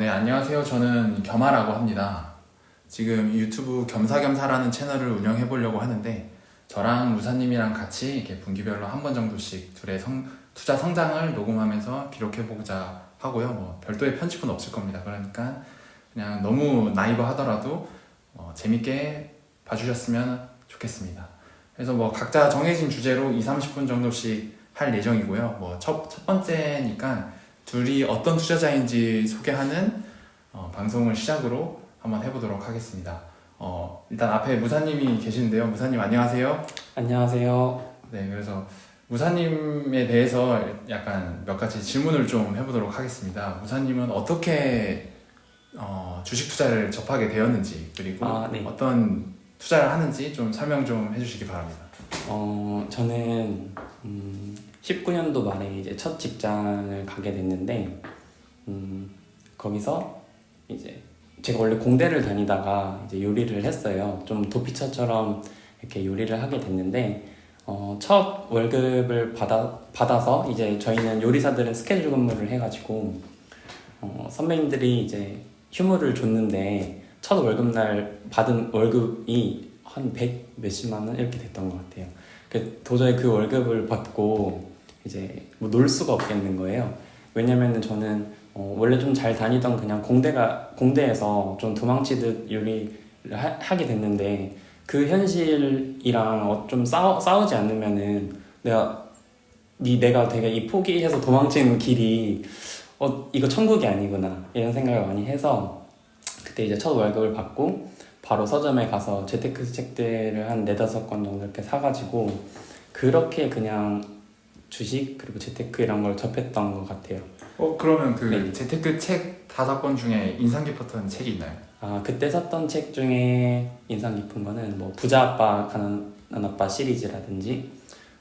네, 안녕하세요. 저는 겸아라고 합니다. 지금 유튜브 겸사겸사라는 채널을 운영해 보려고 하는데 저랑 무사님이랑 같이 이렇게 분기별로 한 번 정도씩 둘의 투자 성장을 녹음하면서 기록해 보자 하고요. 뭐 별도의 편집은 없을 겁니다. 그러니까 그냥 너무 나이버 하더라도 재밌게 봐주셨으면 좋겠습니다. 그래서 뭐 각자 정해진 주제로 20-30분 정도씩 할 예정이고요. 뭐 첫 번째니까 둘이 어떤 투자자인지 소개하는 방송을 시작으로 한번 해보도록 하겠습니다. 일단 앞에 무사님이 계시는데요. 무사님 안녕하세요. 안녕하세요. 네, 그래서 무사님에 대해서 약간 몇 가지 질문을 좀 해보도록 하겠습니다. 무사님은 어떻게 주식 투자를 접하게 되었는지 그리고 네. 어떤 투자를 하는지 좀 설명 좀 해주시기 바랍니다. 저는 19년도 말에 이제 첫 직장을 가게 됐는데 거기서 이제 제가 원래 공대를 다니다가 이제 요리를 했어요. 좀 도피처처럼 이렇게 요리를 하게 됐는데 첫 월급을 받아서 이제 저희는 요리사들은 스케줄 근무를 해가지고 선배님들이 이제 휴무를 줬는데 첫 월급날 받은 월급이 한 100 몇십만 원 이렇게 됐던 것 같아요. 도저히 그 월급을 받고 이제 뭐 놀 수가 없겠는 거예요. 왜냐면은 저는 원래 좀 잘 다니던 그냥 공대에서 좀 도망치듯 요리를 하게 됐는데 그 현실이랑 좀 싸우지 않으면은 내가 되게 이 포기해서 도망치는 길이 이거 천국이 아니구나 이런 생각을 많이 해서 그때 이제 첫 월급을 받고 바로 서점에 가서 재테크 책들을 한 4-5권 정도 이렇게 사가지고 그렇게 그냥 주식 그리고 재테크 이런 걸 접했던 것 같아요. 그러면 그 네. 재테크 책 5권 중에 인상 깊었던 책이 있나요? 그때 샀던 책 중에 인상 깊은 거는 뭐 부자 아빠 가난한 아빠 시리즈라든지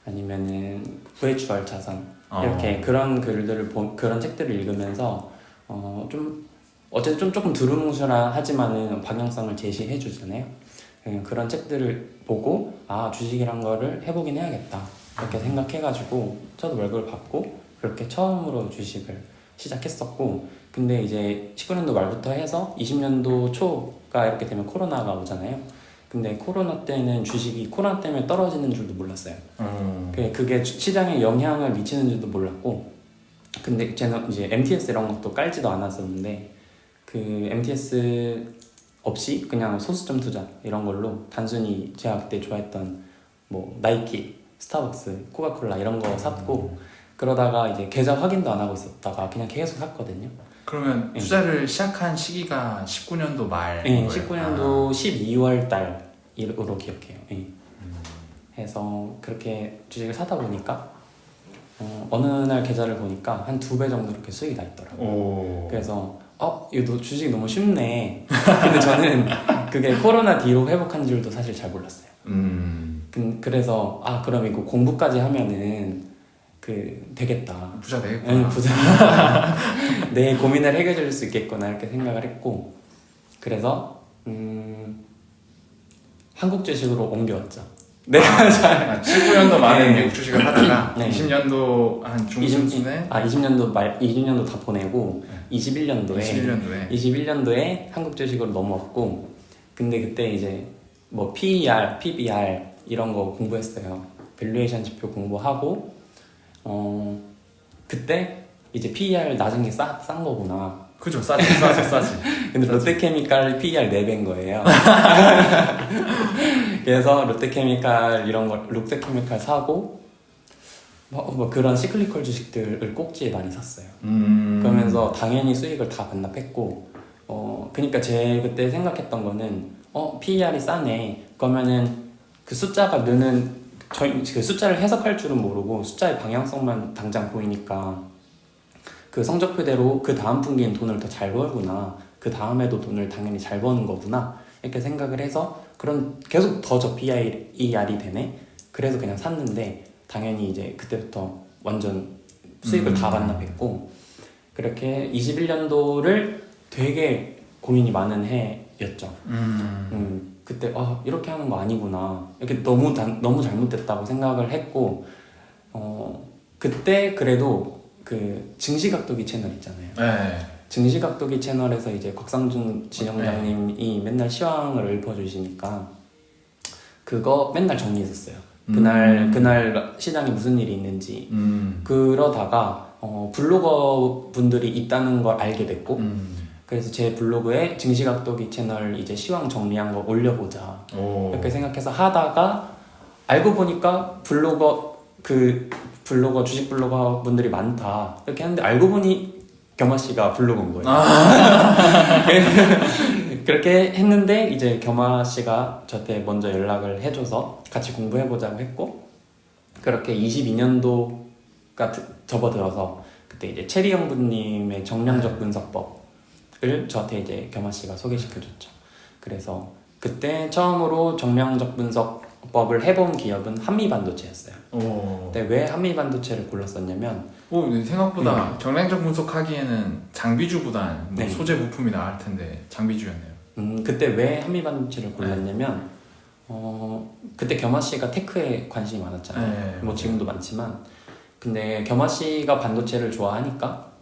아니면은 부회추월 자산 이렇게 그런 글들을 그런 책들을 읽으면서 좀 어쨌든 좀 조금 두루뭉술하지만은 방향성을 제시해 주잖아요. 그런 책들을 보고 주식이란 거를 해보긴 해야겠다 이렇게 생각해가지고 첫 월급을 받고 그렇게 처음으로 주식을 시작했었고, 근데 이제 19년도 말부터 해서 20년도 초가 이렇게 되면 코로나가 오잖아요. 근데 코로나 때는 주식이 코로나 때문에 떨어지는 줄도 몰랐어요. 그게 시장에 영향을 미치는 줄도 몰랐고, 근데 저는 이제 MTS 이런 것도 깔지도 않았었는데 그 MTS 없이 그냥 소수점 투자 이런 걸로 단순히 제가 그때 좋아했던 뭐 나이키, 스타벅스, 코카콜라 이런 거 샀고 그러다가 이제 계좌 확인도 안 하고 있었다가 그냥 계속 샀거든요. 그러면 투자를 시작한 시기가 19년도 말 네, 19년도 12월 달으로 기억해요. 네. 해서 그렇게 주식을 사다 보니까 어느 날 계좌를 보니까 한 2배 정도 이렇게 수익이 나 있더라고요. 그래서 이거 주식이 너무 쉽네. 근데 저는 그게 코로나 뒤로 회복한 줄도 사실 잘 몰랐어요. 그래서 그럼 이거 공부까지 하면은 되겠다. 부자 되겠구나. 부자. 내 고민을 해결해 줄 수 있겠구나 이렇게 생각을 했고, 그래서 한국 주식으로 옮겨왔죠. 내가 19년도 말에 미국 주식을 하다가 네. 20년도 한 중순쯤에 20년도 다 보내고 21년도에 한국 주식으로 넘어왔고, 근데 그때 이제 뭐 PER, PBR 이런 거 공부했어요. 밸류에이션 지표 공부하고 그때 이제 PER 낮은 게 싼 거구나. 그죠, 싸지. 근데 롯데케미칼 PER 4배인 거예요. 그래서 롯데케미칼 사고 뭐 그런 시클리컬 주식들을 꼭지에 많이 샀어요. 그러면서 당연히 수익을 다 반납했고, 그러니까 제 그때 생각했던 거는 PER이 싸네. 그러면은 그 숫자가 느는 그 숫자를 해석할 줄은 모르고 숫자의 방향성만 당장 보이니까 그 성적표대로 그 다음 분기엔 돈을 더 잘 벌구나, 그 다음에도 돈을 당연히 잘 버는 거구나 이렇게 생각을 해서 그럼 계속 더 저 PER이 되네. 그래서 그냥 샀는데 당연히 이제 그때부터 완전 수익을 다 반납했고, 그렇게 21년도를 되게 고민이 많은 해였죠. 그때 이렇게 하는 거 아니구나, 이렇게 너무 잘못됐다고 생각을 했고, 그때 그래도 그 증시각도기 채널 있잖아요. 네. 증시각도기 채널에서 이제 곽상준 진영장님이 맨날 시황을 읊어주시니까 그거 맨날 정리했었어요. 그날 시장에 무슨 일이 있는지. 그러다가 블로거 분들이 있다는 걸 알게 됐고, 그래서 제 블로그에 증시각도기 채널 이제 시황 정리한 거 올려보자. 이렇게 생각해서 하다가 알고 보니까 주식 블로거 분들이 많다. 이렇게 했는데 알고 보니 겸아 씨가 블로그인 거예요. 그렇게 했는데 이제 겸아 씨가 저한테 먼저 연락을 해줘서 같이 공부해보자고 했고, 그렇게 22년도가 접어들어서 그때 이제 체리 형부님의 정량적 분석법을 저한테 이제 겸아 씨가 소개시켜줬죠. 그래서 그때 처음으로 정량적 분석법을 해본 기업은 한미반도체였어요. 근데 왜 한미반도체를 골랐었냐면 생각보다 정량적 분석하기에는 장비주보단 네. 소재 부품이 나을 텐데 장비주였네요. 그때 왜 한미반도체를 골랐냐면 그때 겸아 씨가 테크에 관심이 많았잖아요. 네, 뭐 지금도 많지만 근데 겸아 씨가 반도체를 좋아하니까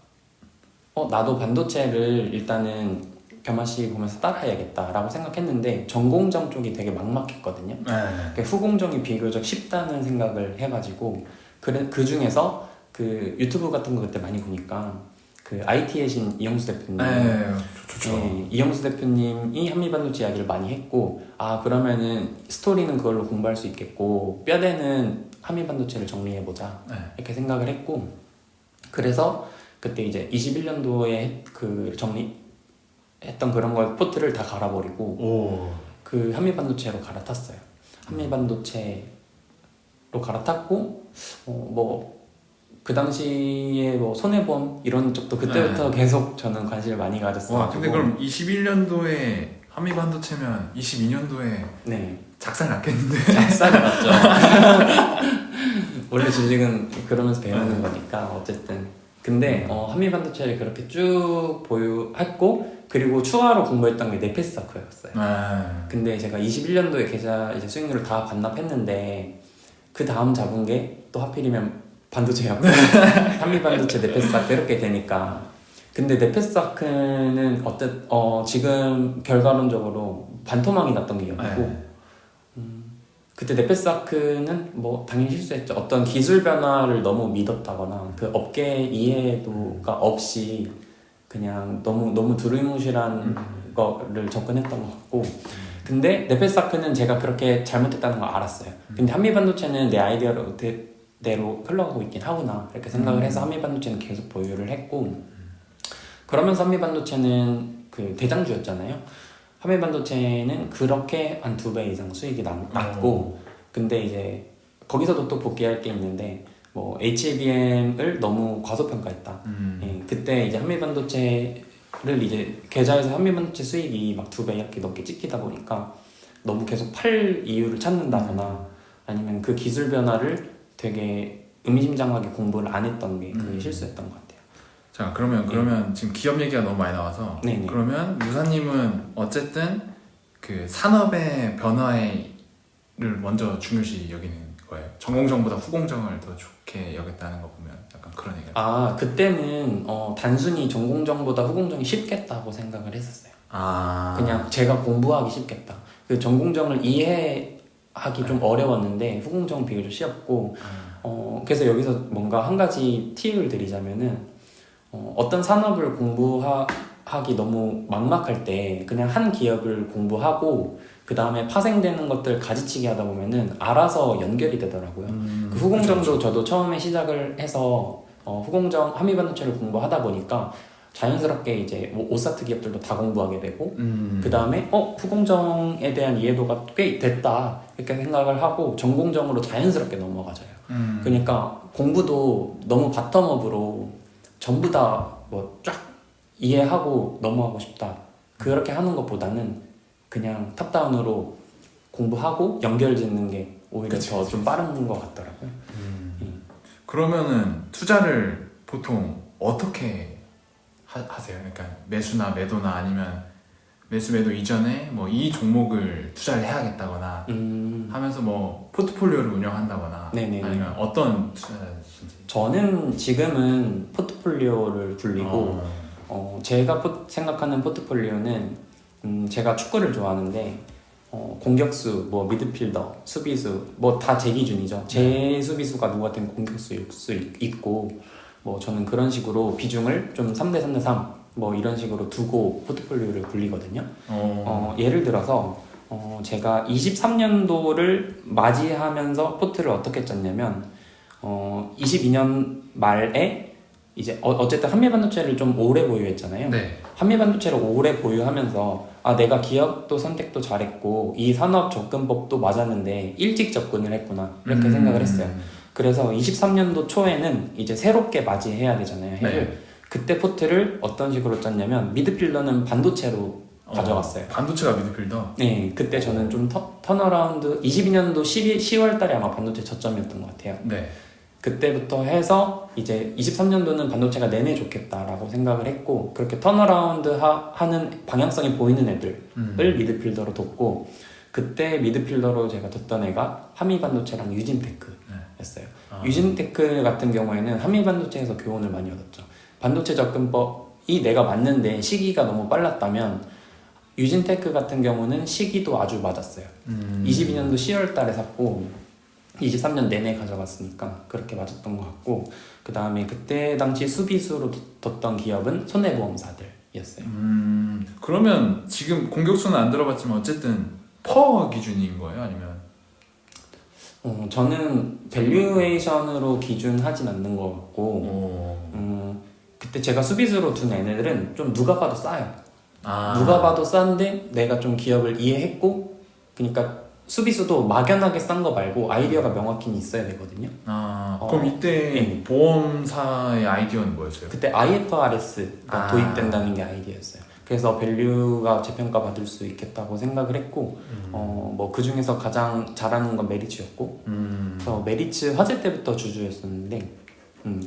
나도 반도체를 일단은 겸아 씨 보면서 따라해야겠다라고 생각했는데 전공정 쪽이 되게 막막했거든요. 그러니까 후공정이 비교적 쉽다는 생각을 해가지고 그 중에서 그 유튜브 같은 거 그때 많이 보니까 그 IT의 신 이영수 대표님, 좋죠. 네, 이영수 대표님이 한미반도체 이야기를 많이 했고 그러면은 스토리는 그걸로 공부할 수 있겠고 뼈대는 한미반도체를 정리해보자 이렇게 생각을 했고 그래서 그때 이제 21년도에 그 정리했던 그런 걸 포트를 다 갈아버리고 그 한미반도체로 갈아탔어요. 한미반도체로 갈아탔고 뭐 그 당시에 뭐 손해보험 이런 쪽도 그때부터 계속 저는 관심을 많이 가졌어요. 근데 그럼 21년도에 한미반도체면 22년도에 네. 작살 났겠는데? 작살이 났죠. 원래 주식은 그러면서 배우는 거니까 어쨌든 근데 한미반도체를 그렇게 쭉 보유했고 그리고 추가로 공부했던 게 네페스사크였어요. 근데 제가 21년도에 계좌 이제 수익률을 다 반납했는데 그 다음 잡은 게 또 하필이면 반도체였고 한미반도체 네페스사크 이렇게 되니까 근데 네페스사크는 지금 결과론적으로 반토막이 났던 기업이고 그때 네페스사크는 뭐 당연히 실수했죠. 어떤 기술 변화를 너무 믿었다거나 그 업계 이해도가 없이 그냥 너무 두루뭉실한 거를 접근했던 것 같고 근데 네페스사크는 제가 그렇게 잘못했다는 걸 알았어요. 근데 한미반도체는 내 아이디어대로 흘러가고 있긴 하구나 이렇게 생각을 해서 한미반도체는 계속 보유를 했고 그러면서 한미반도체는 그 대장주였잖아요. 한미반도체는 그렇게 한 2배 이상 수익이 났고 근데 이제 거기서도 또 복귀할 게 있는데 뭐 HBM을 너무 과소평가했다. 그때 이제 한미반도체를 이제 계좌에서 한미반도체 수익이 막 2배 이렇게 넘게 찍히다 보니까 너무 계속 팔 이유를 찾는다거나 아니면 그 기술 변화를 되게 의미심장하게 공부를 안 했던 게 그게 실수였던 것 같아요. 자 그러면 지금 기업 얘기가 너무 많이 나와서 네네. 그러면 유사님은 어쨌든 그 산업의 변화를 먼저 중요시 여기는 거예요. 전공정보다 후공정을 더 좋게 여겼다는 거 보면 약간 그런 얘기가 그때는 단순히 전공정보다 후공정이 쉽겠다고 생각을 했었어요. 그냥 제가 공부하기 쉽겠다. 그 전공정을 이해하기 좀 어려웠는데 후공정은 비교적 쉬웠고 그래서 여기서 뭔가 한 가지 팁을 드리자면은 어떤 산업을 공부하기 너무 막막할 때 그냥 한 기업을 공부하고 그 다음에 파생되는 것들 가지치기 하다 보면은 알아서 연결이 되더라고요. 그 후공정도 저도 처음에 시작을 해서 후공정 한미반도체를 공부하다 보니까 자연스럽게 이제 뭐 오사트 기업들도 다 공부하게 되고 그 다음에 후공정에 대한 이해도가 꽤 됐다 이렇게 생각을 하고 전공정으로 자연스럽게 넘어가져요. 그러니까 공부도 너무 바텀업으로 전부 다 뭐 쫙 이해하고 넘어가고 싶다 그렇게 하는 것보다는 그냥 탑다운으로 공부하고 연결 짓는 게 오히려 더 좀 빠른 것 같더라고요. 그러면은 투자를 보통 어떻게 하세요? 그러니까 매수나 매도나 아니면 매수 매도 이전에 뭐 이 종목을 투자를 해야겠다거나 하면서 뭐 포트폴리오를 운영한다거나 네네네. 아니면 어떤 투자신지 저는 지금은 포트폴리오를 굴리고 제가 생각하는 포트폴리오는 제가 축구를 좋아하는데 공격수, 뭐 미드필더, 수비수 뭐 다 제 기준이죠. 제 수비수가 누구한테는 공격수일 수 있고 뭐 저는 그런 식으로 비중을 좀 3대 3대 3 뭐 이런 식으로 두고 포트폴리오를 굴리거든요. 예를 들어서 제가 23년도를 맞이하면서 포트를 어떻게 짰냐면 22년 말에 이제 어쨌든 한미반도체를 좀 오래 보유했잖아요. 네. 한미반도체를 오래 보유하면서 내가 기업도 선택도 잘했고 이 산업 접근법도 맞았는데 일찍 접근을 했구나 이렇게 생각을 했어요. 그래서 23년도 초에는 이제 새롭게 맞이해야 되잖아요. 해를. 네. 그때 포트를 어떤 식으로 짰냐면 미드필더는 반도체로 가져갔어요. 반도체가 미드필더? 네, 그때 저는 좀 턴어라운드 22년도 10월 달에 아마 반도체 저점이었던 것 같아요. 네. 그때부터 해서 이제 23년도는 반도체가 내내 좋겠다라고 생각을 했고 그렇게 턴어라운드 하는 방향성이 보이는 애들을 미드필더로 뒀고 그때 미드필더로 제가 뒀던 애가 한미반도체랑 유진테크였어요. 유진테크 같은 경우에는 한미반도체에서 교훈을 많이 얻었죠. 반도체 접근법이 내가 맞는데 시기가 너무 빨랐다면 유진테크 같은 경우는 시기도 아주 맞았어요. 22년도 10월 달에 샀고 23년 내내 가져갔으니까 그렇게 맞았던 것 같고 그 다음에 그때 당시 수비수로 뒀던 기업은 손해보험사들이었어요. 그러면 지금 공격수는 안 들어봤지만 어쨌든 퍼 기준인 거예요? 아니면? 저는 밸류에이션으로 기준하진 않는 것 같고 그때 제가 수비수로 둔 애네들은 좀 누가 봐도 싸요. 누가 봐도 싼데 내가 좀 기업을 이해했고 그러니까 수비수도 막연하게 싼 거 말고 아이디어가 명확히 있어야 되거든요. 그럼 이때 네. 보험사의 아이디어는 뭐였어요? 그때 IFRS가 도입된다는 게 아이디어였어요. 그래서 밸류가 재평가 받을 수 있겠다고 생각을 했고 뭐 그 중에서 가장 잘하는 건 메리츠였고 그래서 메리츠 화재 때부터 주주였었는데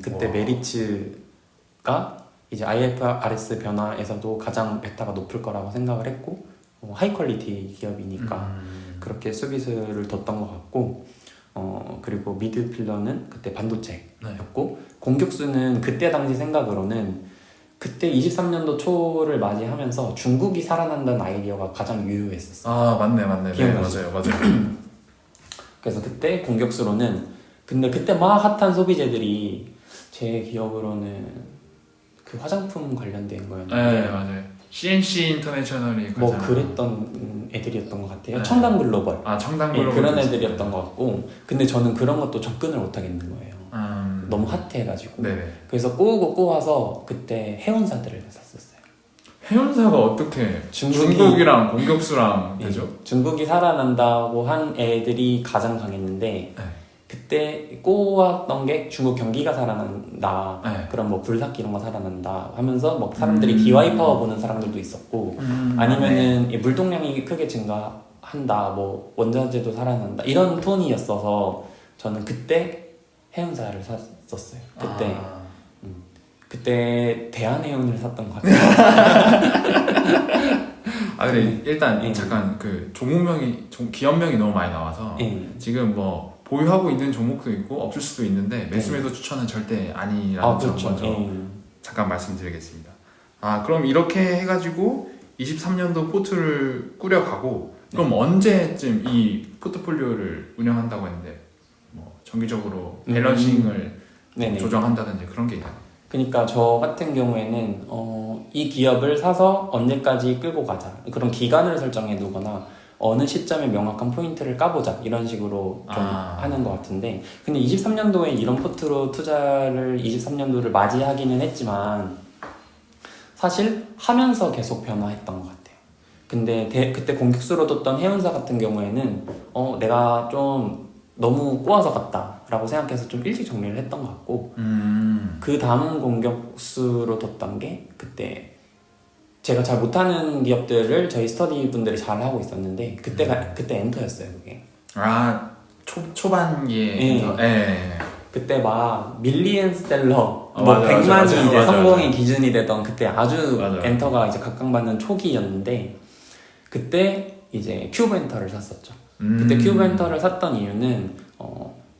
그때 메리츠가 이제 IFRS 변화에서도 가장 베타가 높을 거라고 생각을 했고 하이 퀄리티 기업이니까 그렇게 수비수를 뒀던 것 같고 그리고 미드필더는 그때 반도체였고 공격수는 그때 당시 생각으로는 그때 23년도 초를 맞이하면서 중국이 살아난다는 아이디어가 가장 유효했었어요. 맞네. 네, 맞아요. 그래서 그때 공격수로는 근데 그때 막 핫한 소비재들이 제 기억으로는 그 화장품 관련된 거였는데 네, 맞아요. CNC 인터내셔널이 뭐 그랬던 애들이었던 것 같아요. 네. 청담 글로벌. 청담 네, 글로벌 그런 애들이었던 것 같고 근데 저는 그런 것도 접근을 못 하겠는 거예요. 너무 핫해가지고. 네네. 그래서 꼬와서 그때 해운사들을 샀었어요. 해운사가 어떻게 중국이랑 공격수랑 네, 되죠? 중국이 살아난다고 한 애들이 가장 강했는데 네. 그때 꼬았던 게 중국 경기가 살아난다. 네. 그런 뭐 굴삭기 이런 거 살아난다 하면서 뭐 사람들이 DY 파워 보는 사람들도 있었고 아니면은 물동량이 크게 증가한다. 뭐 원자재도 살아난다. 이런 톤이었어서 저는 그때 해운사를 샀었어요. 그때 대한해운을 샀던 것 같아요. 근데 일단 잠깐 그 종목명이 기업명이 너무 많이 나와서 지금 뭐 보유하고 있는 종목도 있고 없을 수도 있는데 매수매도 추천은 절대 아니라는 점 그렇죠. 먼저 잠깐 말씀드리겠습니다. 그럼 이렇게 해가지고 23년도 포트를 꾸려가고 그럼 언제쯤 이 포트폴리오를 운영한다고 했는데 뭐 정기적으로 밸런싱을 조정한다든지 그런 게 있나요? 그러니까 저 같은 경우에는 이 기업을 사서 언제까지 끌고 가자 그런 기간을 설정해 두거나 어느 시점에 명확한 포인트를 까보자 이런 식으로 좀 하는 것 같은데 근데 23년도에 이런 포트로 투자를 23년도를 맞이하기는 했지만 사실 하면서 계속 변화했던 것 같아요. 근데 그때 공격수로 뒀던 해운사 같은 경우에는 내가 좀 너무 꼬아서 갔다 라고 생각해서 좀 일찍 정리를 했던 것 같고 그 다음 공격수로 뒀던 게 그때 제가 잘 못하는 기업들을 저희 스터디 분들이 잘 하고 있었는데 그때 엔터였어요 그게. 초반기에 그때 막 밀리언셀러 뭐 맞아, 100만이 맞아, 이제 맞아, 성공의 맞아. 기준이 되던 그때 아주 맞아. 엔터가 이제 각광받는 초기였는데 그때 이제 큐브 엔터를 샀었죠. 그때 큐브 엔터를 샀던 이유는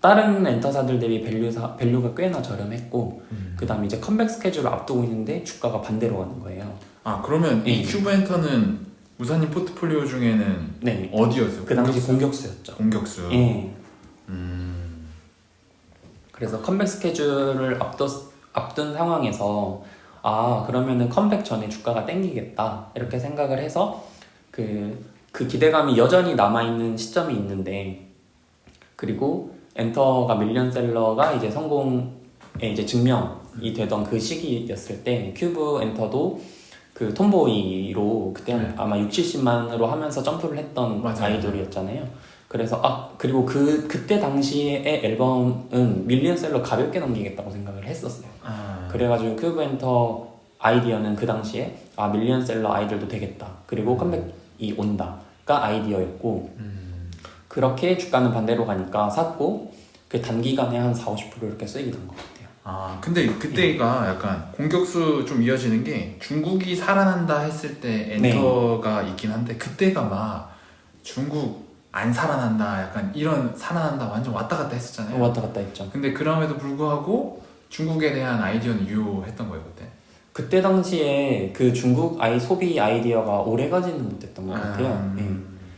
다른 엔터사들 대비 밸류가 꽤나 저렴했고 그 다음에 이제 컴백 스케줄을 앞두고 있는데 주가가 반대로 가는 거예요. 아 그러면 이 큐브엔터는 우사님 포트폴리오 중에는 네. 어디였어요? 그 당시 공격수였죠. 공격수. 예. 그래서 컴백 스케줄을 앞둔 상황에서 그러면은 컴백 전에 주가가 땡기겠다 이렇게 생각을 해서 그 기대감이 여전히 남아있는 시점이 있는데, 그리고 엔터가 밀리언셀러가 이제 성공에 이제 증명이 되던 그 시기였을 때 큐브 엔터도 그 톰보이로 그때 아마 6, 70만으로 하면서 점프를 했던 맞아요. 아이돌이었잖아요. 그래서 그리고 그때 당시의 앨범은 밀리언셀러 가볍게 넘기겠다고 생각을 했었어요. 그래가지고 큐브 엔터 아이디어는 그 당시에 밀리언셀러 아이돌도 되겠다. 그리고 컴백이 온다가 아이디어였고, 그렇게 주가는 반대로 가니까 샀고, 그 단기간에 한 40-50% 이렇게 수익이 난 것 같아요. 근데 그때가 약간 공격수 좀 이어지는 게 중국이 살아난다 했을 때 엔터가 있긴 한데, 그때가 막 중국 안 살아난다 약간 이런 살아난다 완전 왔다 갔다 했었잖아요. 왔다 갔다 했죠. 근데 그럼에도 불구하고 중국에 대한 아이디어는 유효했던 거예요 그때. 그때 당시에 그 중국 소비 아이디어가 오래가지는 못했던 것 같아요.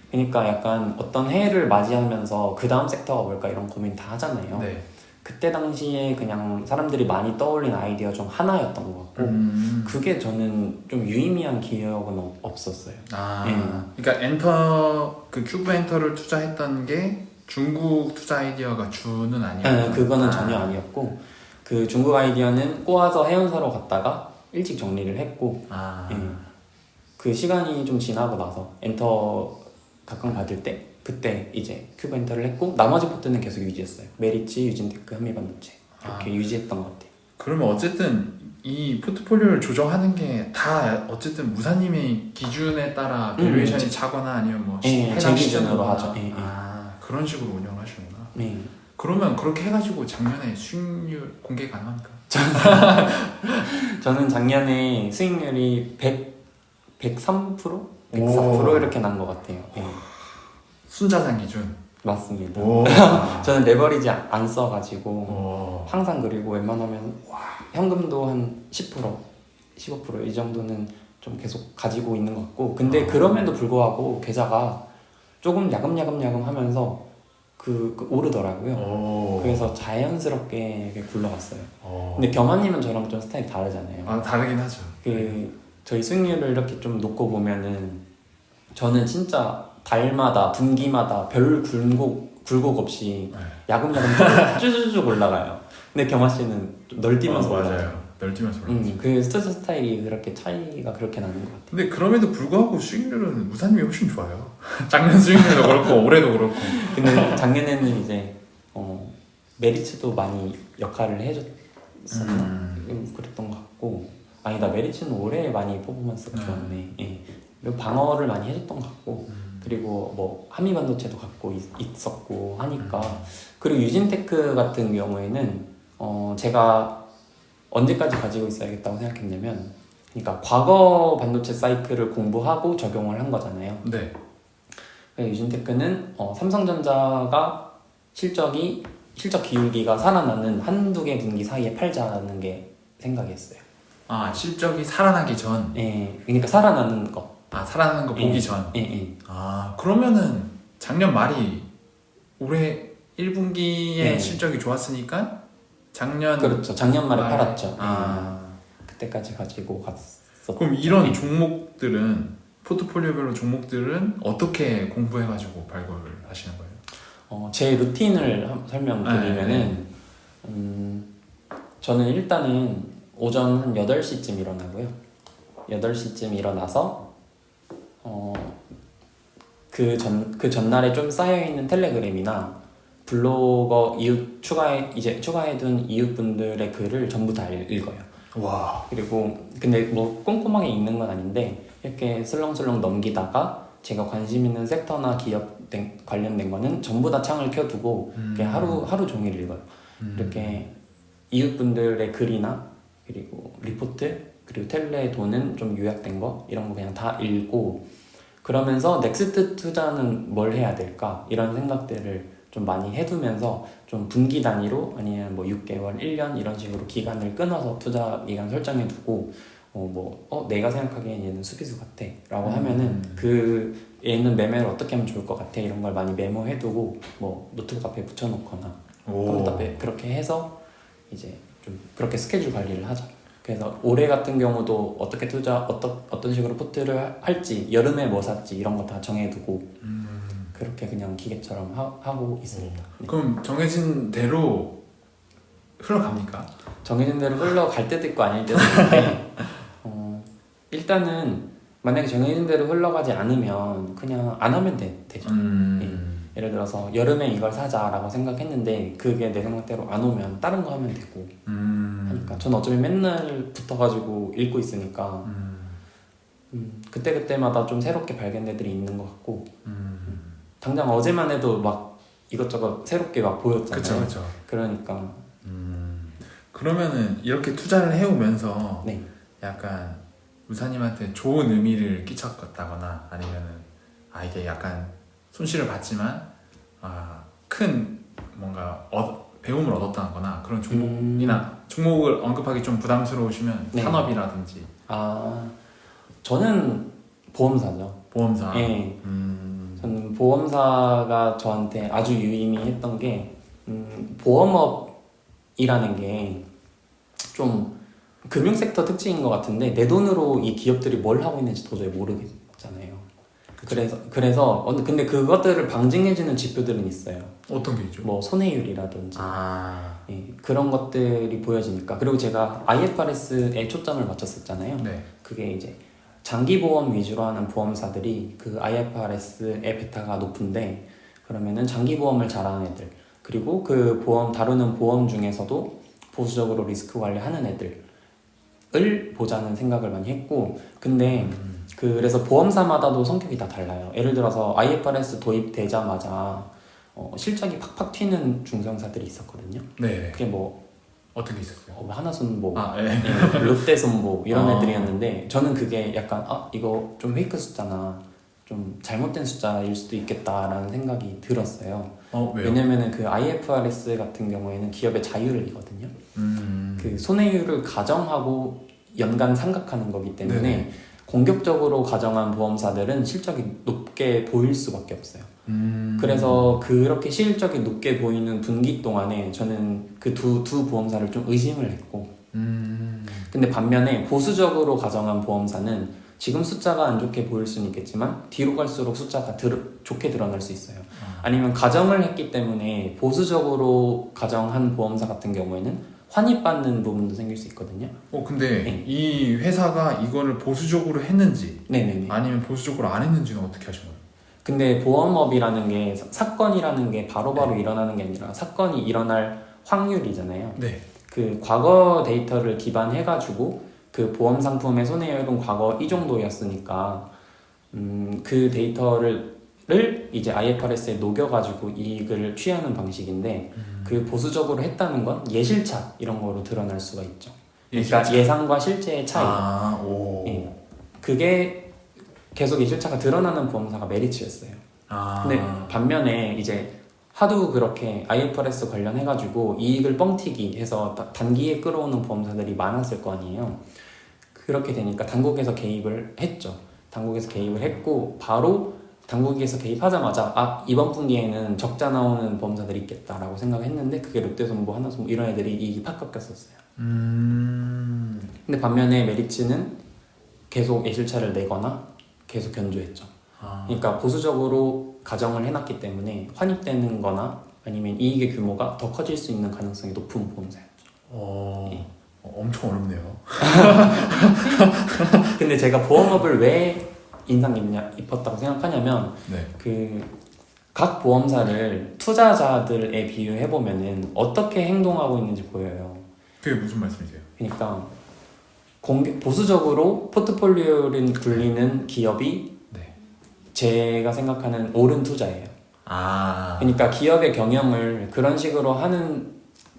그러니까 약간 어떤 해를 맞이하면서 그 다음 섹터가 뭘까 이런 고민 다 하잖아요. 네. 그때 당시에 그냥 사람들이 많이 떠올린 아이디어 중 하나였던 것 같고, 그게 저는 좀 유의미한 기억은 없었어요. 그러니까 엔터 그 큐브 엔터를 투자했던 게 중국 투자 아이디어가 주는 아니었나? 그거는 전혀 아니었고, 그 중국 아이디어는 꼬아서 해운사로 갔다가 일찍 정리를 했고, 그 시간이 좀 지나고 나서 엔터 각광받을 때 그때 이제 큐브 엔터를 했고, 나머지 포트는 계속 유지했어요. 메리츠, 유진테크, 한미반도체 이렇게 유지했던 것 같아요. 그러면 어쨌든 이 포트폴리오를 조정하는 게 다 어쨌든 무사님의 기준에 따라 밸류에이션이 차거나 아니면 뭐 제 기준으로 하죠. 그런 식으로 운영을 하시는구나. 네. 그러면 그렇게 해가지고 작년에 수익률 공개 가능합니까? 저는 작년에 수익률이 103%? 104% 이렇게 난 것 같아요. 순자산 기준. 맞습니다. 저는 레버리지 안 써가지고 항상, 그리고 웬만하면 현금도 한 10%, 15% 이 정도는 좀 계속 가지고 있는 것 같고, 근데 그럼에도 불구하고 계좌가 조금 야금야금 하면서 오르더라고요. 그래서 자연스럽게 이렇게 굴러갔어요. 근데 겸아님은 저랑 좀 스타일이 다르잖아요. 다르긴 하죠. 저희 수익률을 이렇게 좀 놓고 보면은 저는 진짜 달마다 분기마다 별 굴곡 없이 야금야금 쭈쭈쭈 올라가요. 근데 겸아 씨는 좀 널뛰면서 올라가요. 맞아요. 널뛰면서 올라가요. 그 스타일이 그렇게 차이가 그렇게 나는 것 같아요. 근데 그럼에도 불구하고 수익률은 무사님이 훨씬 좋아요. 작년 수익률도 그렇고 올해도 그렇고. 근데 작년에는 이제 메리츠도 많이 역할을 해줬었나? 그랬던 것 같고, 아니다, 메리츠는 올해 많이 퍼포먼스가 좋았네. 그리고 방어를 많이 해줬던 것 같고, 그리고 뭐 한미반도체도 갖고 있었고 하니까. 그리고 유진테크 같은 경우에는 제가 언제까지 가지고 있어야겠다고 생각했냐면, 그러니까 과거 반도체 사이클을 공부하고 적용을 한 거잖아요. 네. 유진테크는 삼성전자가 실적 기울기가 살아나는 한두 개 분기 사이에 팔자는 게 생각이었어요. 실적이 살아나기 전. 그러니까 살아나는 거. 살아나는 거 보기 전. 그러면은 작년 말이 올해 1분기에 실적이 좋았으니까 그렇죠. 작년 말에 팔았죠. 그때까지 가지고 갔었죠. 그럼 이런 종목들은 포트폴리오별로 종목들은 어떻게 공부해가지고 발굴을 하시는 거예요? 제 루틴을 설명드리면은 저는 일단은 오전 한 8시쯤 일어나고요. 8시쯤 일어나서 그 전날에 좀 쌓여있는 텔레그램이나 블로거 추가해둔 이웃분들의 글을 전부 다 읽어요. 와. 그리고 근데 뭐 꼼꼼하게 읽는 건 아닌데, 이렇게 슬렁슬렁 넘기다가 제가 관심 있는 섹터나 기업 관련된 거는 전부 다 창을 켜두고 그냥 하루 종일 읽어요. 이렇게 이웃분들의 글이나 그리고 리포트, 그리고 텔레에 도는 좀 요약된 거 이런 거 그냥 다 읽고, 그러면서 넥스트 투자는 뭘 해야 될까 이런 생각들을 좀 좀 많이 해두면서 좀 분기 단위로 아니면 뭐 6개월, 1년 이런 식으로 기간을 끊어서 투자 기간 설정해두고 내가 생각하기엔 얘는 수비수 같아 라고 하면은 그 얘는 매매를 어떻게 하면 좋을 것 같아 이런 걸 많이 메모해두고 뭐 노트북 앞에 붙여놓거나 컴퓨터 앞에 그렇게 해서 이제 좀 그렇게 스케줄 관리를 하죠. 그래서 올해 같은 경우도 어떻게 어떤 식으로 포트를 할지, 여름에 뭐 샀지 이런 거 다 정해두고 그렇게 그냥 기계처럼 하고 있습니다. 네. 그럼 정해진 대로 흘러갑니까? 정해진 대로 흘러갈 때도 있고 아닐 때도 있는데 일단은 만약에 정해진 대로 흘러가지 않으면 그냥 안 하면 되죠. 예를 들어서 여름에 이걸 사자라고 생각했는데 그게 내 생각대로 안 오면 다른 거 하면 되고 하니까 저는 어차피 맨날 붙어가지고 읽고 있으니까 그때그때마다 좀 새롭게 발견들이 있는 것 같고 당장 어제만 해도 막 이것저것 새롭게 막 보였잖아요. 그쵸. 그러니까 그러면은 이렇게 투자를 해오면서 네. 약간 우사님한테 좋은 의미를 끼쳤다거나 아니면은 이게 약간 손실을 봤지만 큰 뭔가 배움을 얻었다거나 그런 종목을 언급하기 좀 부담스러우시면 네. 산업이라든지 저는 보험사죠. 보험사. 네. 저는 보험사가 저한테 아주 유의미했던 게 보험업이라는 게 좀 금융섹터 특징인 것 같은데 내 돈으로 이 기업들이 뭘 하고 있는지 도저히 모르겠잖아요. 그래서 근데 그것들을 방증해주는 지표들은 있어요. 어떤 게 있죠? 뭐 손해율이라든지 예, 그런 것들이 보여지니까. 그리고 제가 IFRS에 초점을 맞췄었잖아요. 네. 그게 이제 장기보험 위주로 하는 보험사들이 그 IFRS의 베타가 높은데 그러면은 장기보험을 잘하는 애들 그리고 그 보험 다루는 보험 중에서도 보수적으로 리스크 관리하는 애들을 보자는 생각을 많이 했고 근데 그래서 보험사마다도 성격이 다 달라요. 예를 들어서 IFRS 도입되자마자 실적이 팍팍 튀는 중소형사들이 있었거든요. 네. 그게 뭐 어떻게 있었어요? 하나손 네. 롯데손 이런 애들이었는데 저는 그게 약간 이거 좀 페이크 숫자나 좀 잘못된 숫자일 수도 있겠다라는 생각이 들었어요. 왜요? 왜냐면은 그 IFRS 같은 경우에는 기업의 자율이거든요. 그 손해율을 가정하고 연간 삼각하는 거기 때문에 네네. 공격적으로 가정한 보험사들은 실적이 높게 보일 수밖에 없어요. 그래서 그렇게 실적이 높게 보이는 분기 동안에 저는 그 두 보험사를 좀 의심을 했고 근데 반면에 보수적으로 가정한 보험사는 지금 숫자가 안 좋게 보일 수는 있겠지만 뒤로 갈수록 숫자가 좋게 드러날 수 있어요. 아니면 가정을 했기 때문에 보수적으로 가정한 보험사 같은 경우에는 환입받는 부분도 생길 수 있거든요. 근데 네. 이 회사가 이거를 보수적으로 했는지 네네네. 아니면 보수적으로 안 했는지는 어떻게 하신 거예요? 근데 보험업이라는 게 사건이라는 게 바로바로 일어나는 게 아니라 사건이 일어날 확률이잖아요. 네. 그 과거 데이터를 기반해가지고 그 보험 상품의 손해율은 과거 이 정도였으니까 그 데이터를 이제 IFRS에 녹여가지고 이익을 취하는 방식인데 그 보수적으로 했다는 건 예실차 이런 거로 드러날 수가 있죠. 그러니까 예상과 실제의 차이. 예. 그게 계속 예실차가 드러나는 보험사가 메리츠였어요. 근데 반면에 이제 하도 그렇게 IFRS 관련해가지고 이익을 뻥튀기 해서 단기에 끌어오는 보험사들이 많았을 거 아니에요. 그렇게 되니까 당국에서 개입을 했죠. 당국에서 개입을 했고 바로 당국에서 개입하자마자 이번 분기에는 적자 나오는 보험사들이 있겠다라고 생각했는데 그게 롯데손보, 하나손보 이런 애들이 이익이 팍 깎였었어요. 근데 반면에 메리츠는 계속 예실차를 내거나 계속 견조했죠. 그러니까 보수적으로 가정을 해놨기 때문에 환입되는 거나 아니면 이익의 규모가 더 커질 수 있는 가능성이 높은 보험사였죠. 예. 엄청 어렵네요. 근데 제가 보험업을 왜 인상 깊었다고 생각하냐면 네. 각 보험사를 투자자들에 비유해보면은 어떻게 행동하고 있는지 보여요. 그게 무슨 말씀이세요? 그러니까 보수적으로 포트폴리오를 굴리는 기업이 제가 생각하는 옳은 투자예요. 그러니까 기업의 경영을 그런 식으로 하는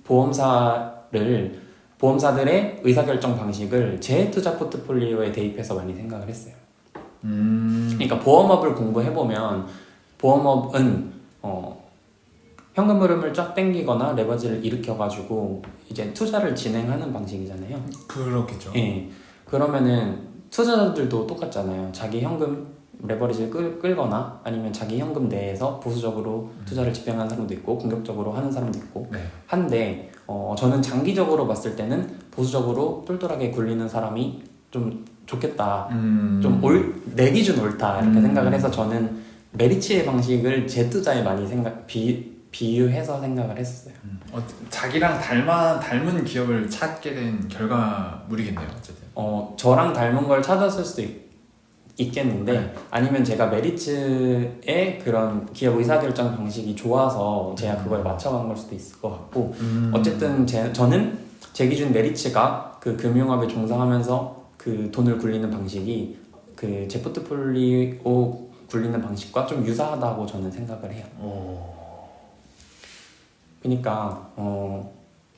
보험사들의 의사결정 방식을 제 투자 포트폴리오에 대입해서 많이 생각을 했어요. 그러니까 보험업을 공부해보면 보험업은 현금 흐름을 쫙 당기거나 레버리지를 일으켜가지고 이제 투자를 진행하는 방식이잖아요. 그렇겠죠. 예. 그러면은 투자자들도 똑같잖아요. 자기 현금 레버리지를 끌거나 아니면 자기 현금 내에서 보수적으로 투자를 집행하는 사람도 있고 공격적으로 하는 사람도 있고 네. 한데 저는 장기적으로 봤을 때는 보수적으로 똘똘하게 굴리는 사람이 좀 좋겠다. 좀 내 기준 옳다 이렇게 생각을 해서 저는 메리츠의 방식을 제 투자에 많이 비유해서 생각을 했었어요. 자기랑 닮은 기업을 찾게 된 결과물이겠네요. 어쨌든. 저랑 닮은 걸 찾았을 수도 있겠는데 네. 아니면 제가 메리츠의 그런 기업 의사결정 방식이 좋아서 제가 그걸 맞춰간 걸 수도 있을 것 같고 어쨌든 저는 제 기준 메리츠가 그 금융업에 종사하면서 그 돈을 굴리는 방식이 그 제 포트폴리오 굴리는 방식과 좀 유사하다고 저는 생각을 해요. 그러니까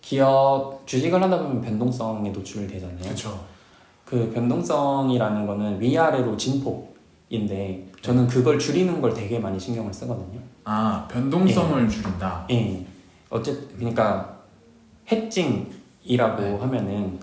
기업 주식을 하다 보면 변동성에 노출되잖아요. 그렇죠. 그 변동성이라는 거는 위아래로 진폭인데 저는 그걸 줄이는 걸 되게 많이 신경을 쓰거든요. 아, 변동성을 줄인다. 예. 그러니까 해칭이라고 네. 하면은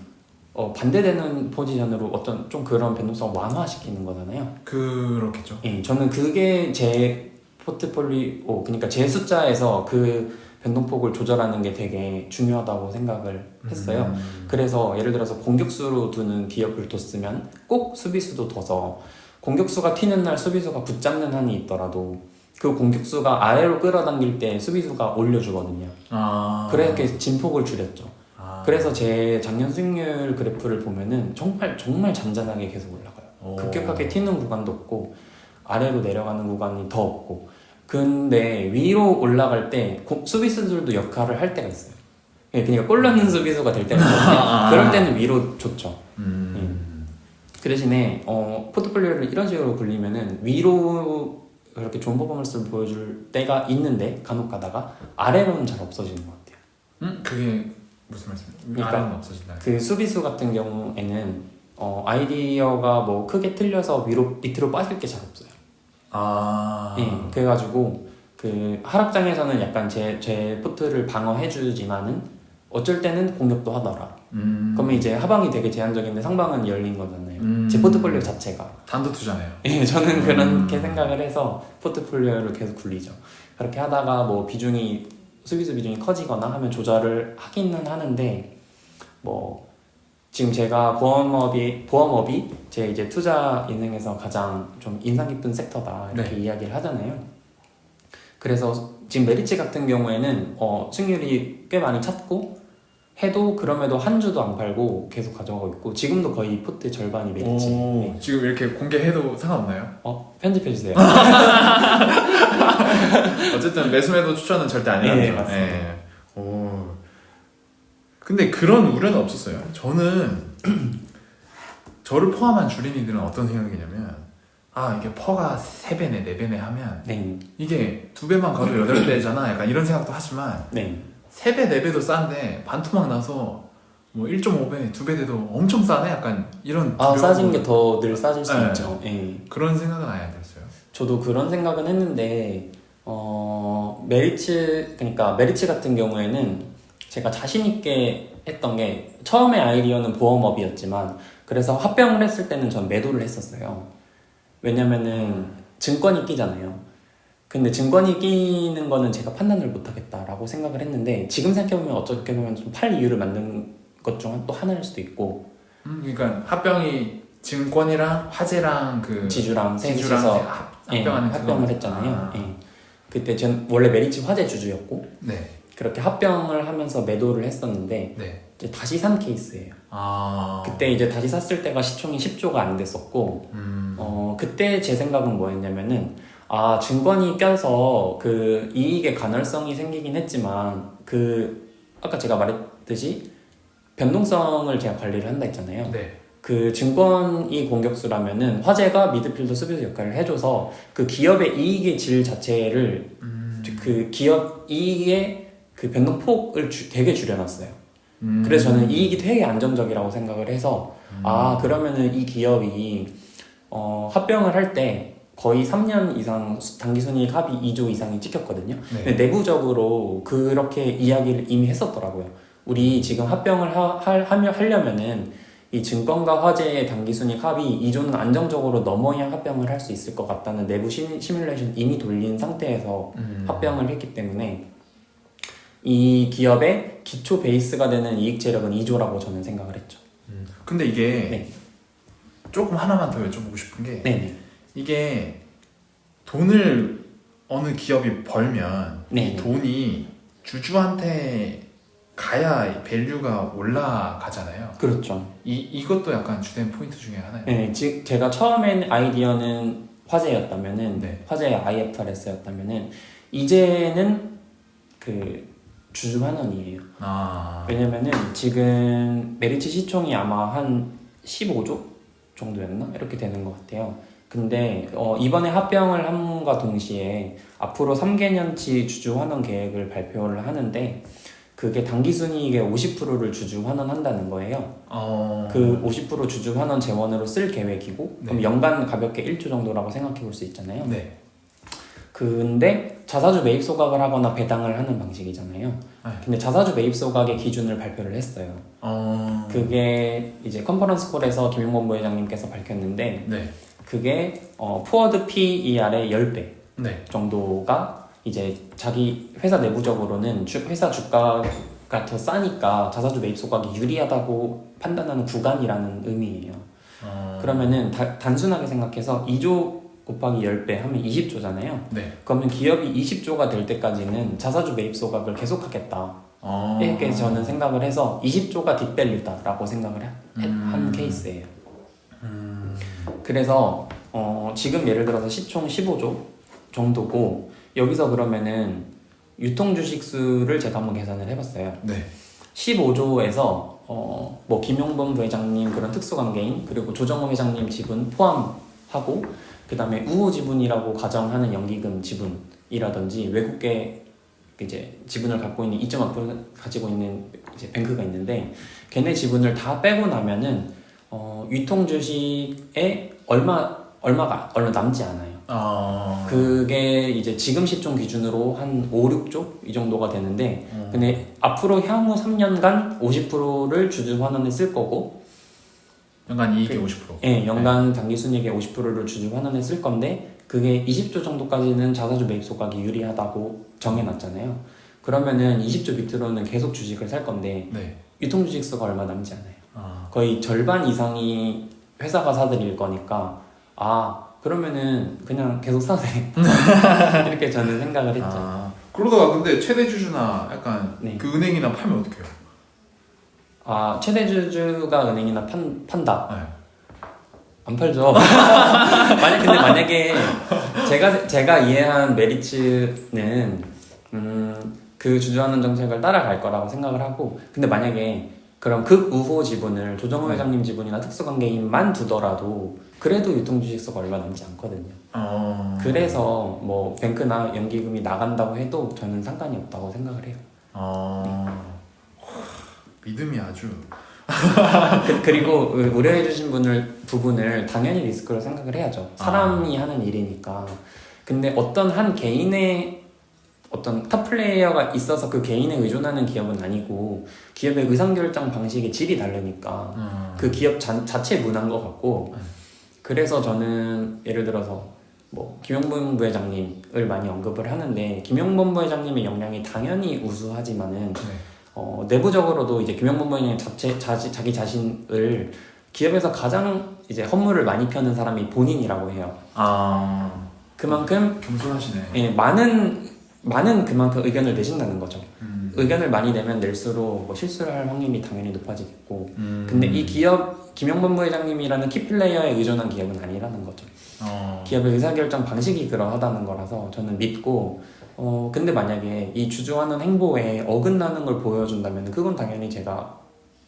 반대되는 포지션으로 어떤 좀 그런 변동성을 완화시키는 거잖아요. 그렇겠죠. 예. 저는 그게 제 포트폴리오 그러니까 제 숫자에서 그 변동폭을 조절하는 게 되게 중요하다고 생각을 했어요. 그래서 예를 들어서 공격수로 두는 기업을 뒀으면 꼭 수비수도 둬서 공격수가 튀는 날 수비수가 붙잡는 한이 있더라도 그 공격수가 아래로 끌어당길 때 수비수가 올려주거든요. 그렇게 진폭을 줄였죠. 그래서 제 작년 수익률 그래프를 보면은 정말 잔잔하게 계속 올라가요. 급격하게 튀는 구간도 없고 아래로 내려가는 구간이 더 없고 근데 위로 올라갈 때 수비수들도 역할을 할 때가 있어요. 그러니까 골 넣는 수비수가 될 때가 있는데 그럴 때는 위로 좋죠. 그 대신에 포트폴리오를 이런 식으로 굴리면은 위로 그렇게 좋은 퍼포먼스를 보여줄 때가 있는데 간혹 가다가 아래로는 잘 없어지는 것 같아요. 그게 무슨 말씀이에요? 그러니까 아래는 없어진다. 그 수비수 같은 경우에는 아이디어가 뭐 크게 틀려서 밑으로 빠질 게 잘 없어요. 예, 그래가지고 그 하락장에서는 약간 제 포트를 방어해주지만은 어쩔 때는 공격도 하더라. 그러면 이제 하방이 되게 제한적인데 상방은 열린 거잖아요. 제 포트폴리오 자체가. 단도 투자네요. 예, 저는 그렇게 생각을 해서 포트폴리오를 계속 굴리죠. 그렇게 하다가 뭐 수비수 비중이 커지거나 하면 조절을 하기는 하는데 뭐 지금 제가 보험업이 제 이제 투자 인생에서 가장 좀 인상 깊은 섹터다 이렇게 이야기를 하잖아요. 그래서 지금 메리츠 같은 경우에는 수익률이 꽤 많이 찼고 해도 그럼에도 한 주도 안 팔고 계속 가져가고 있고 지금도 거의 포트 절반이 메리츠. 지금 이렇게 공개해도 상관없나요? 편집해주세요. 어쨌든 매수매도 추천은 절대 아니라요. 네, 맞습니다. 네. 근데 그런 우려는 없었어요. 저는 저를 포함한 주린이들은 어떤 생각이냐면 이게 퍼가 3배네 4배네 하면 이게 2배만 가도 8배잖아 약간 이런 생각도 하지만 3배 4배도 싼데 반토막 나서 뭐 1.5배 2배 돼도 엄청 싸네 약간 이런 싸진 게 더 늘 싸질 수 있죠. 그런 생각은 아예 안 들었어요. 저도 그런 생각은 했는데 그러니까 메리츠 같은 경우에는 제가 자신 있게 했던 게 처음에 아이디어는 보험업이었지만 그래서 합병을 했을 때는 전 매도를 했었어요. 왜냐면은 증권이 끼잖아요. 근데 증권이 끼는 거는 제가 판단을 못 하겠다라고 생각을 했는데 지금 생각해보면 어떻게 보면 좀 팔 이유를 만든 것 중 또 하나일 수도 있고 그러니까 합병이 증권이랑 화재랑 지주랑 합병을 했잖아요. 그때 전 원래 메리츠 화재 주주였고 그렇게 합병을 하면서 매도를 했었는데 이제 다시 산 케이스예요. 그때 이제 다시 샀을 때가 시총이 10조가 안 됐었고 그때 제 생각은 뭐였냐면은 증권이 껴서 그 이익의 간헐성이 생기긴 했지만 아까 제가 말했듯이 변동성을 제가 관리를 한다 했잖아요. 그 증권이 공격수라면은 화재가 미드필더 수비수 역할을 해줘서 그 기업의 이익의 질 자체를 그 기업 이익의 그 변동폭을 되게 줄여놨어요. 그래서 저는 이익이 되게 안정적이라고 생각을 해서 그러면은 이 기업이 합병을 할 때 거의 3년 이상 당기순이익 합의 2조 이상이 찍혔거든요. 네. 근데 내부적으로 그렇게 이야기를 이미 했었더라고요. 우리 지금 합병을 하려면은 이 증권가 화재의 당기순이익 합의 2조는 안정적으로 넘어야 합병을 할 수 있을 것 같다는 내부 시뮬레이션 이미 돌린 상태에서 합병을 했기 때문에 이 기업의 기초 베이스가 되는 이익 재력은 2조라고 저는 생각을 했죠. 근데 이게 네. 조금 하나만 더 여쭤보고 싶은 게 네네. 이게 돈을 어느 기업이 벌면 네. 이 돈이 주주한테 가야 밸류가 올라가잖아요. 그렇죠. 이것도 약간 주된 포인트 중에 하나예요. 네, 제가 처음엔 아이디어는 화재였다면은 네. 화재의 IFRS였다면은 이제는 그 주주 환원이에요. 왜냐면은 지금 메리츠 시총이 아마 한 15조 정도였나 이렇게 되는 것 같아요. 근데 이번에 합병을 함과 동시에 앞으로 3개년치 주주 환원 계획을 발표를 하는데 그게 당기순이익의 50%를 주주 환원한다는 거예요. 그 50% 주주 환원 재원으로 쓸 계획이고 네. 그럼 연간 가볍게 1조 정도라고 생각해 볼 수 있잖아요. 네. 근데 자사주 매입 소각을 하거나 배당을 하는 방식이잖아요. 네. 근데 자사주 매입 소각의 기준을 발표를 했어요. 그게 이제 컨퍼런스 콜에서 김용범 부회장님께서 밝혔는데 네. 그게 포워드 PER의 10배 네. 정도가 이제 자기 회사 내부적으로는 회사 주가가 더 싸니까 자사주 매입 소각이 유리하다고 판단하는 구간이라는 의미예요. 그러면은 단순하게 생각해서 2조 곱하기 10배 하면 20조잖아요. 네. 그러면 기업이 20조가 될 때까지는 자사주 매입 소각을 계속하겠다. 이렇게 저는 생각을 해서 20조가 딥밸류다라고 생각을 한 케이스예요. 그래서 지금 예를 들어서 시총 15조 정도고 여기서 그러면은 유통주식수를 제가 한번 계산을 해봤어요. 네. 15조에서 뭐 김용범 부회장님 그런 특수관계인 그리고 조정호 회장님 지분 포함하고 그 다음에 우호 지분이라고 가정하는 연기금 지분이라든지 외국계 이제 지분을 갖고 있는 2.5% 가지고 있는 이제 뱅크가 있는데 걔네 지분을 다 빼고 나면은 유통주식에 얼마 남지 않아요. 그게 이제 지금 시총 기준으로 한 5, 6조 이 정도가 되는데 근데 앞으로 향후 3년간 50%를 주주 환원에 쓸 거고 연간 이익의 50%. 예, 연간 당기순이익의 50%를 주주 환원에 쓸 건데 그게 20조 정도까지는 자사주 매입 소각이 유리하다고 정해놨잖아요. 그러면은 20조 밑으로는 계속 주식을 살 건데 네. 유통주식수가 얼마 남지 않아요. 거의 절반 이상이 회사가 사들일 거니까 그러면은 그냥 계속 사도 돼. 이렇게 저는 생각을 했죠. 그러다가 근데 최대 주주나 약간 네. 그 은행이나 팔면 어떡해요? 최대 주주가 은행이나 판다. 네. 안 팔죠. 만약에 제가 이해한 메리츠는 그 주주환원 정책을 따라갈 거라고 생각을 하고 근데 만약에 그럼 극우호 지분을 조정호 회장님 지분이나 특수관계인만 두더라도 그래도 유통주식수가 얼마 남지 않거든요. 그래서 뭐 뱅크나 연기금이 나간다고 해도 저는 상관이 없다고 생각을 해요. 믿음이 아주 그리고 우려해주신 부분을 당연히 리스크로 생각을 해야죠. 사람이 하는 일이니까. 근데 어떤 한 개인의 어떤 탑 플레이어가 있어서 그 개인에 의존하는 기업은 아니고 기업의 의사결정 방식의 질이 다르니까 그 기업 자체에 문화인 것 같고 그래서 저는 예를 들어서 뭐 김용범 부회장님을 많이 언급을 하는데 김용범 부회장님의 역량이 당연히 우수하지만은 내부적으로도 이제 김용범 부회장님 자기 자신을 기업에서 가장 이제 허물을 많이 펴는 사람이 본인이라고 해요. 그만큼 겸손하시네. 예, 많은 그만큼 의견을 내신다는 거죠. 의견을 많이 내면 낼수록 뭐 실수를 할 확률이 당연히 높아지겠고 근데 이 기업 김용범 부회장님이라는 키플레이어에 의존한 기업은 아니라는 거죠. 기업의 의사결정 방식이 그러하다는 거라서 저는 믿고 근데 만약에 이 주주하는 행보에 어긋나는 걸 보여준다면 그건 당연히 제가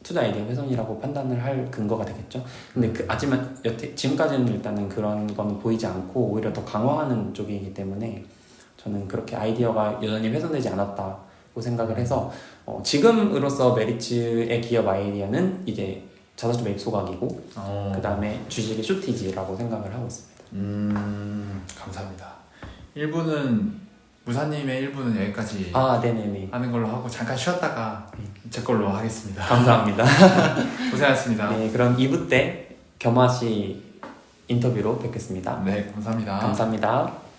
투자 아이디어 훼손이라고 판단을 할 근거가 되겠죠. 근데 하지만 지금까지는 일단은 그런 건 보이지 않고 오히려 더 강화하는 쪽이기 때문에 저는 그렇게 아이디어가 여전히 훼손되지 않았다고 생각을 해서 지금으로서 메리츠의 기업 아이디어는 이제 자사주 매입 소각이고 그 다음에 주식의 쇼티지라고 생각을 하고 있습니다. 감사합니다. 1부는 무사님의 1부는 여기까지 네네네. 하는 걸로 하고 잠깐 쉬었다가 제 걸로 하겠습니다. 감사합니다. 고생하셨습니다. 네, 그럼 2부 때 겸하시 인터뷰로 뵙겠습니다. 네, 감사합니다. 감사합니다.